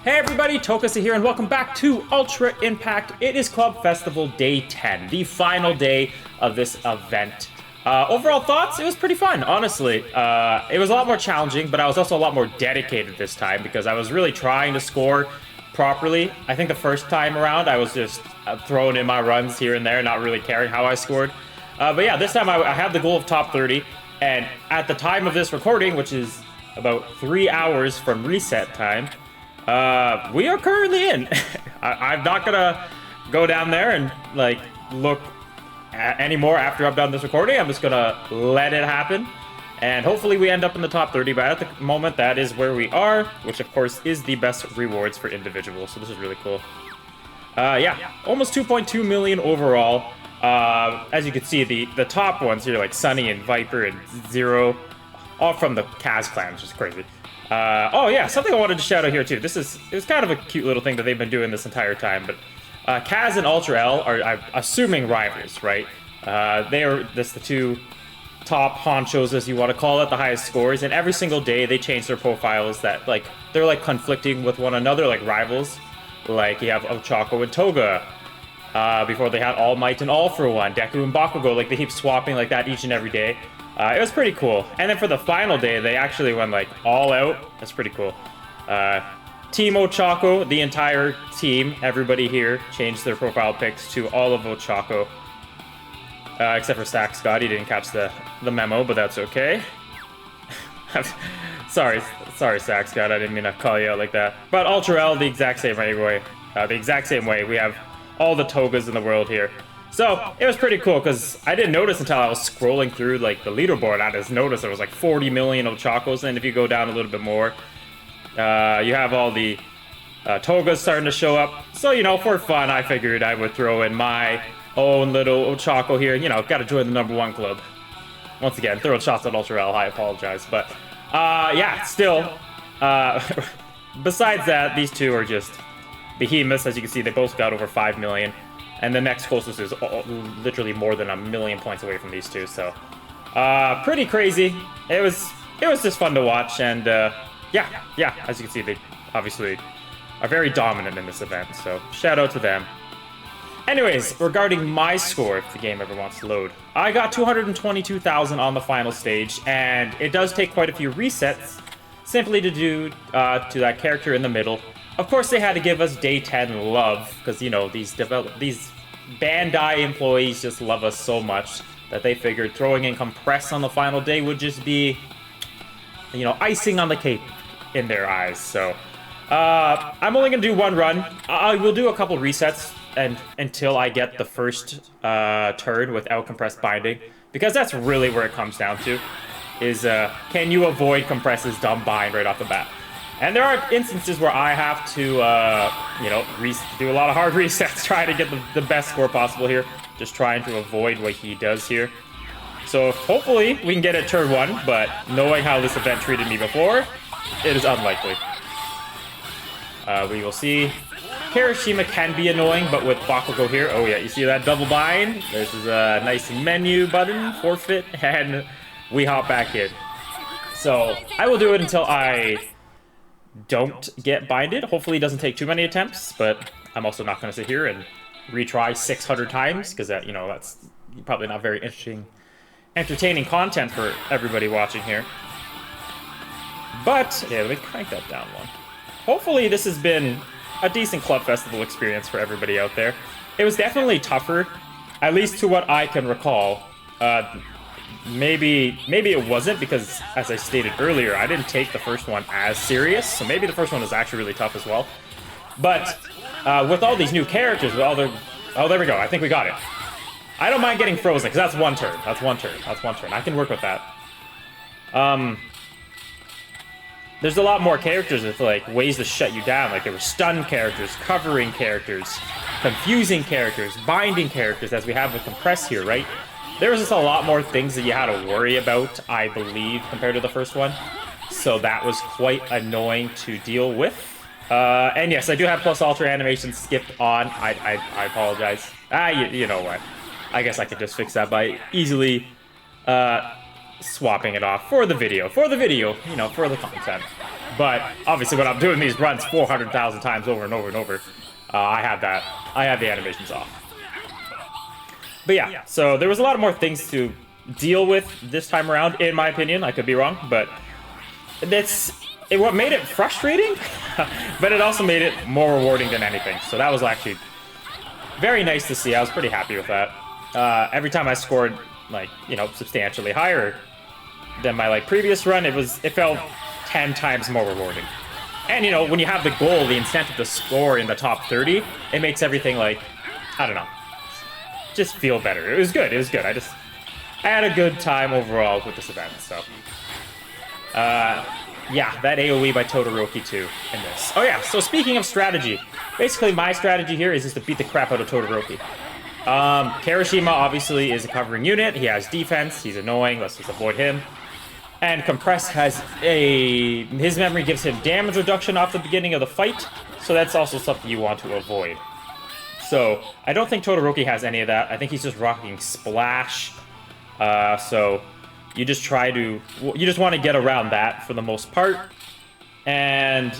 Hey everybody, Tokasa here, and welcome back to Ultra Impact. It is Club Festival Day 10, the final day of this event. Overall thoughts, it was pretty fun, honestly. It was a lot more challenging, but I was also a lot more dedicated this time because I was really trying to score properly. I think the first time around, I was just throwing in my runs here and there, not really caring how I scored. But yeah, this time I had the goal of top 30, and at the time of this recording, which is about 3 hours from reset time, we are currently in. I'm not gonna go down there and like look anymore after I've done this recording. I'm just gonna let it happen, and hopefully we end up in the top 30. But at the moment, that is where we are, which of course is the best rewards for individuals. So this is really cool. Yeah, almost 2.2 million overall. As you can see, the top ones here, like Sunny and Viper and Zero, all from the Kaz clan, which is crazy. Oh yeah, something I wanted to shout out here too. It was kind of a cute little thing that they've been doing this entire time, but Kaz and Ultra L are, I'm assuming, rivals, right? They are the two top honchos, as you want to call it, the highest scores, and every single day they change their profiles that, like, they're like conflicting with one another, like rivals. Like you have Ochako and Toga, before they had All Might and All For One, Deku and Bakugo, like they keep swapping like that each and every day. It was pretty cool. And then for the final day, they actually went like all out. That's pretty cool. Team Ochako, the entire team, everybody here changed their profile pics to all of Ochako. Except for Stack Scott, he didn't catch the memo, but that's okay. sorry Stack Scott, I didn't mean to call you out like that. But Ultra L, the exact same way. We have all the Togas in the world here. So, it was pretty cool, because I didn't notice until I was scrolling through, like, the leaderboard. I just noticed there was, like, 40 million Ochakos, and if you go down a little bit more, you have all the Togas starting to show up. So, you know, for fun, I figured I would throw in my own little Ochako here. You know, gotta join the #1 club. Once again, throwing shots at Ultra L, I apologize. But, yeah, still, besides that, these two are just behemoths. As you can see, they both got over 5 million. And the next closest is literally more than 1 million points away from these two, so pretty crazy. It was just fun to watch, and yeah, as you can see, they obviously are very dominant in this event, so shout out to them. Anyways, regarding my score, if the game ever wants to load, I got 222,000 on the final stage, and it does take quite a few resets simply to do to that character in the middle. Of course, they had to give us Day 10 love, because, you know, these Bandai employees just love us so much that they figured throwing in Compress on the final day would just be, you know, icing on the cake in their eyes. So, I'm only going to do one run. I will do a couple resets until I get the first turn without Compressed Binding, because that's really where it comes down to, is can you avoid Compress's dumb bind right off the bat? And there are instances where I have to, you know, do a lot of hard resets, trying to get the best score possible here. Just trying to avoid what he does here. So hopefully we can get it turn 1, but knowing how this event treated me before, it is unlikely. We will see. Kirishima can be annoying, but with Bakugo here, oh yeah, you see that double bind? This is a nice menu button, forfeit, and we hop back in. So I will do it until I don't get binded. Hopefully it doesn't take too many attempts, but I'm also not going to sit here and retry 600 times, because that, you know, that's probably not very entertaining content for everybody watching here. But yeah, let me crank that down one. Hopefully this has been a decent Club Festival experience for everybody out there. It was definitely tougher, at least to what I can recall. Maybe it wasn't, because as I stated earlier, I didn't take the first one as serious, so maybe the first one was actually really tough as well. But with all these new characters, with all the... Oh, there we go. I think we got it. I don't mind getting frozen, because that's one turn. That's one turn. I can work with that. There's a lot more characters with, like, ways to shut you down. Like, there were stun characters, covering characters, confusing characters, binding characters, as we have with Compress here, right? There was just a lot more things that you had to worry about, I believe, compared to the first one. So that was quite annoying to deal with. And yes, I do have Plus Ultra animation skipped on. I apologize. You know what? I guess I could just fix that by easily swapping it off for the video, you know, for the content. But obviously when I'm doing these runs 400,000 times over and over and over, I have the animations off. But yeah, so there was a lot more things to deal with this time around, in my opinion. I could be wrong, but what made it frustrating, but it also made it more rewarding than anything. So that was actually very nice to see. I was pretty happy with that. Every time I scored, like, you know, substantially higher than my, like, previous run, it felt 10 times more rewarding. And, you know, when you have the goal, the incentive to score in the top 30, it makes everything, like, I don't know, just feel better. It was good. It was good. I had a good time overall with this event, so. Yeah, that AoE by Todoroki too in this. Oh yeah, so speaking of strategy, basically my strategy here is just to beat the crap out of Todoroki. Kirishima obviously is a covering unit. He has defense. He's annoying. Let's just avoid him. And Compress has his memory gives him damage reduction off the beginning of the fight, so that's also something you want to avoid. So I don't think Todoroki has any of that. I think he's just rocking Splash. So you just want to get around that for the most part, and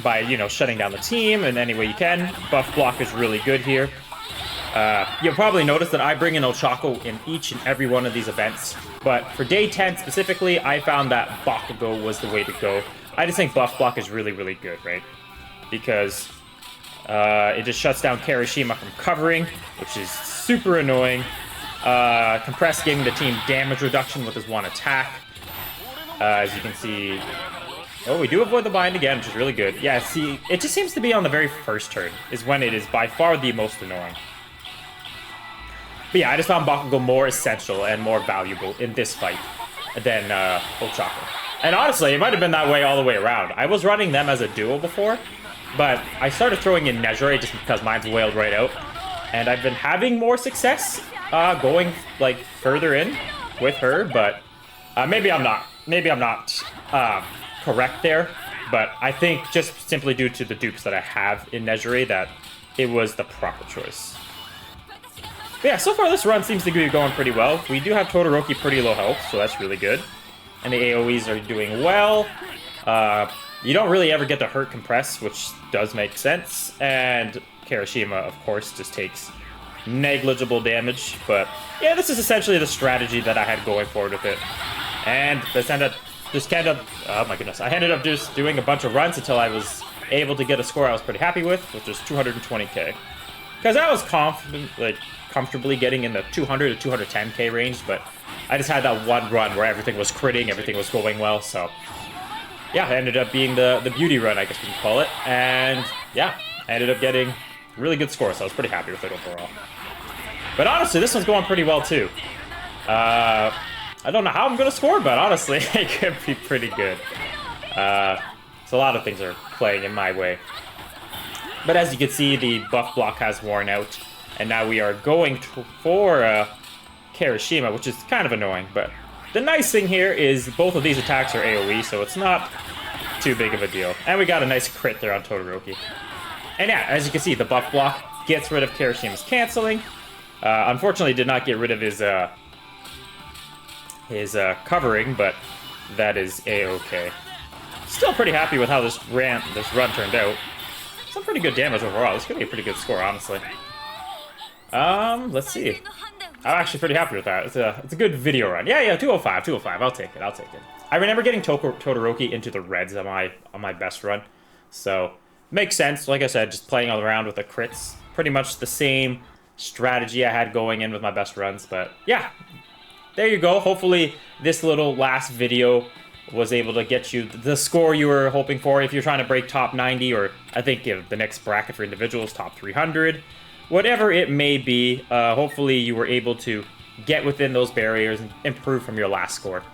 by, you know, shutting down the team in any way you can. Buff block is really good here. You'll probably notice that I bring in Ochako in each and every one of these events, but for day 10 specifically, I found that Bakugo was the way to go. I just think buff block is really, really good, right? Because it just shuts down Kirishima from covering, which is super annoying. Compress giving the team damage reduction with his one attack. As you can see... Oh, we do avoid the bind again, which is really good. Yeah, see, it just seems to be on the very first turn, is when it is by far the most annoying. But yeah, I just found Bakugo more essential and more valuable in this fight than Ochako. And honestly, it might have been that way all the way around. I was running them as a duo before, but I started throwing in Nejire just because mine's wailed right out. And I've been having more success going, like, further in with her, but maybe I'm not correct there, but I think just simply due to the dupes that I have in Nejire that it was the proper choice. But yeah, so far this run seems to be going pretty well. We do have Todoroki pretty low health, so that's really good. And the AoEs are doing well. You don't really ever get to hurt Compress, which does make sense. And Kirishima, of course, just takes negligible damage. But yeah, this is essentially the strategy that I had going forward with it. And this ended up, oh my goodness, I ended up just doing a bunch of runs until I was able to get a score I was pretty happy with, which was 220k. Because I was confident, like, comfortably getting in the 200 to 210k range, but I just had that one run where everything was critting, everything was going well, so yeah, it ended up being the beauty run, I guess we can call it, and yeah, I ended up getting a really good score, so I was pretty happy with it overall. But honestly, this one's going pretty well too. I don't know how I'm going to score, but honestly, it could be pretty good. So a lot of things are playing in my way. But as you can see, the buff block has worn out, and now we are going for Kirishima, which is kind of annoying. But the nice thing here is both of these attacks are AoE, so it's not too big of a deal. And we got a nice crit there on Todoroki. And yeah, as you can see, the buff block gets rid of Kirishima's canceling. Unfortunately, did not get rid of his covering, but that is a-okay. Still pretty happy with how this run turned out. Some pretty good damage overall. This could be a pretty good score, honestly. Let's see. I'm actually pretty happy with that. It's a good video run. Yeah, 205, 205. I'll take it. I remember getting Todoroki into the reds on my best run, so makes sense. Like I said, just playing all around with the crits. Pretty much the same strategy I had going in with my best runs, but yeah. There you go. Hopefully this little last video was able to get you the score you were hoping for. If you're trying to break top 90, or I think the next bracket for individuals, top 300, whatever it may be, hopefully you were able to get within those barriers and improve from your last score.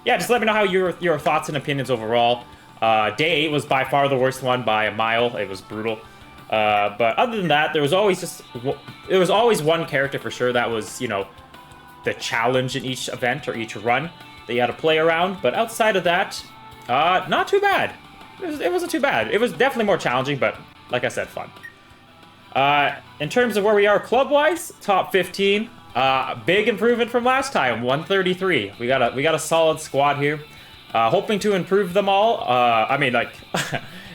Yeah, just let me know how your thoughts and opinions overall. Day 8 was by far the worst one by a mile. It was brutal. But other than that, there was always one character for sure that was, you know, the challenge in each event or each run that you had to play around. But outside of that, not too bad. It wasn't too bad. It was definitely more challenging, but like I said, fun. In terms of where we are club-wise, top 15. Big improvement from last time, 133. We got a solid squad here. Hoping to improve them all. I mean, like,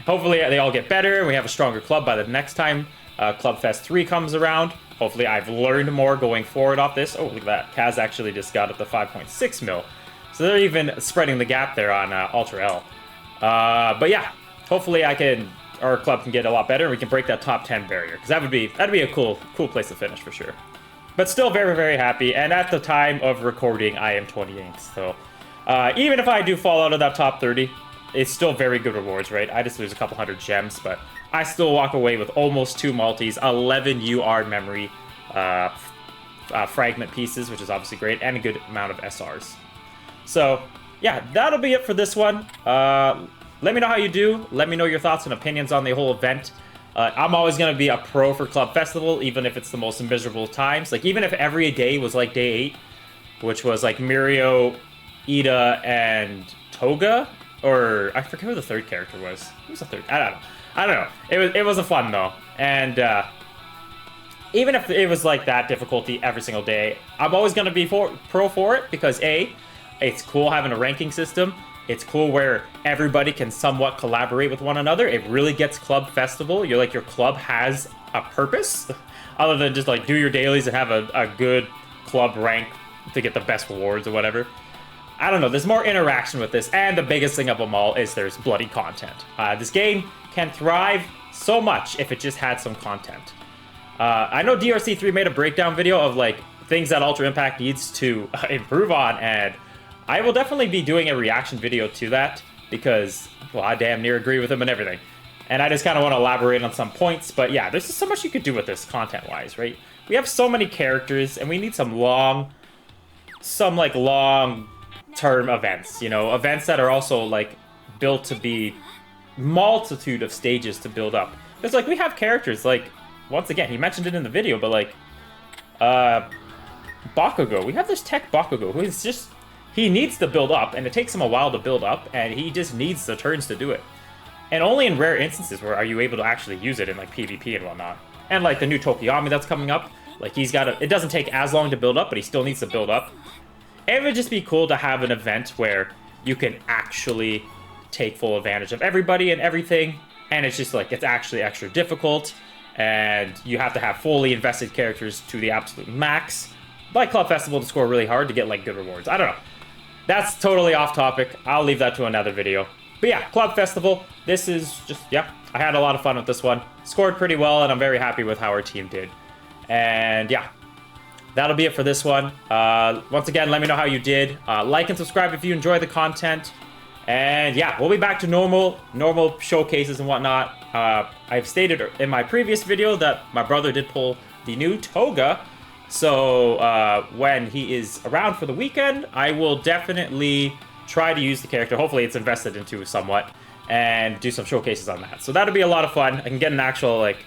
hopefully they all get better and we have a stronger club by the next time Club Fest 3 comes around. Hopefully I've learned more going forward off this. Oh, look at that. Kaz actually just got up to 5.6 mil. So they're even spreading the gap there on Ultra L. But yeah, hopefully our club can get a lot better and we can break that top 10 barrier. Because that'd be a cool place to finish for sure. But still very, very happy. And at the time of recording, I am 28th. So even if I do fall out of that top 30, it's still very good rewards, right? I just lose a couple hundred gems, but I still walk away with almost 2 multis, 11 UR memory fragment pieces, which is obviously great, and a good amount of SRs. So yeah, that'll be it for this one. Let me know how you do. Let me know your thoughts and opinions on the whole event. I'm always going to be a pro for Club Festival, even if it's the most miserable times. Like, even if every day was like day 8, which was like Mirio, Ida, and Toga, or I forget who the third character was. Who was the third? I don't know. It was a fun though, and even if it was like that difficulty every single day, I'm always gonna be pro for it because A, it's cool having a ranking system. It's cool where everybody can somewhat collaborate with one another. It really gets Club Festival. Your club has a purpose, other than just like do your dailies and have a good club rank to get the best rewards or whatever. I don't know, there's more interaction with this, and the biggest thing of them all is there's bloody content. This game can thrive so much if it just had some content. I know DRC3 made a breakdown video of like things that Ultra Impact needs to improve on, and I will definitely be doing a reaction video to that because, well, I damn near agree with him and everything. And I just kind of want to elaborate on some points, but yeah, there's just so much you could do with this content-wise, right? We have so many characters, and we need some long term events, you know, events that are also like built to be multitude of stages to build up. Because like we have characters like, once again, he mentioned it in the video, but like Bakugo, we have this tech Bakugo who is just, he needs to build up, and it takes him a while to build up, and he just needs the turns to do it. And only in rare instances where are you able to actually use it in like PvP and whatnot. And like the new Tokiyami that's coming up, like he's got it doesn't take as long to build up, but he still needs to build up. It would just be cool to have an event where you can actually take full advantage of everybody and everything, and it's just like, it's actually extra difficult, and you have to have fully invested characters to the absolute max, like Club Festival, to score really hard to get like good rewards. I don't know. That's totally off topic. I'll leave that to another video. But yeah, Club Festival, this is just, yeah, I had a lot of fun with this one. Scored pretty well, and I'm very happy with how our team did. And yeah, that'll be it for this one. Once again, let me know how you did. Like and subscribe if you enjoy the content. And yeah, we'll be back to normal showcases and whatnot. I've stated in my previous video that my brother did pull the new Toga. So when he is around for the weekend, I will definitely try to use the character. Hopefully it's invested into somewhat, and do some showcases on that. So that'll be a lot of fun. I can get an actual like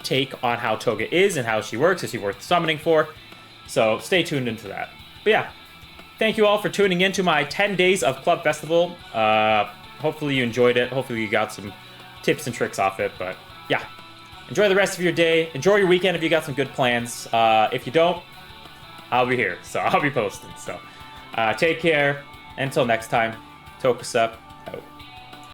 take on how Toga is and how she works. Is she worth summoning for? So stay tuned into that. But yeah, thank you all for tuning in to my 10 days of Club Festival. Hopefully you enjoyed it. Hopefully you got some tips and tricks off it. But yeah, enjoy the rest of your day. Enjoy your weekend if you got some good plans. If you don't, I'll be here. So I'll be posting. So take care. Until next time, Tokusa out.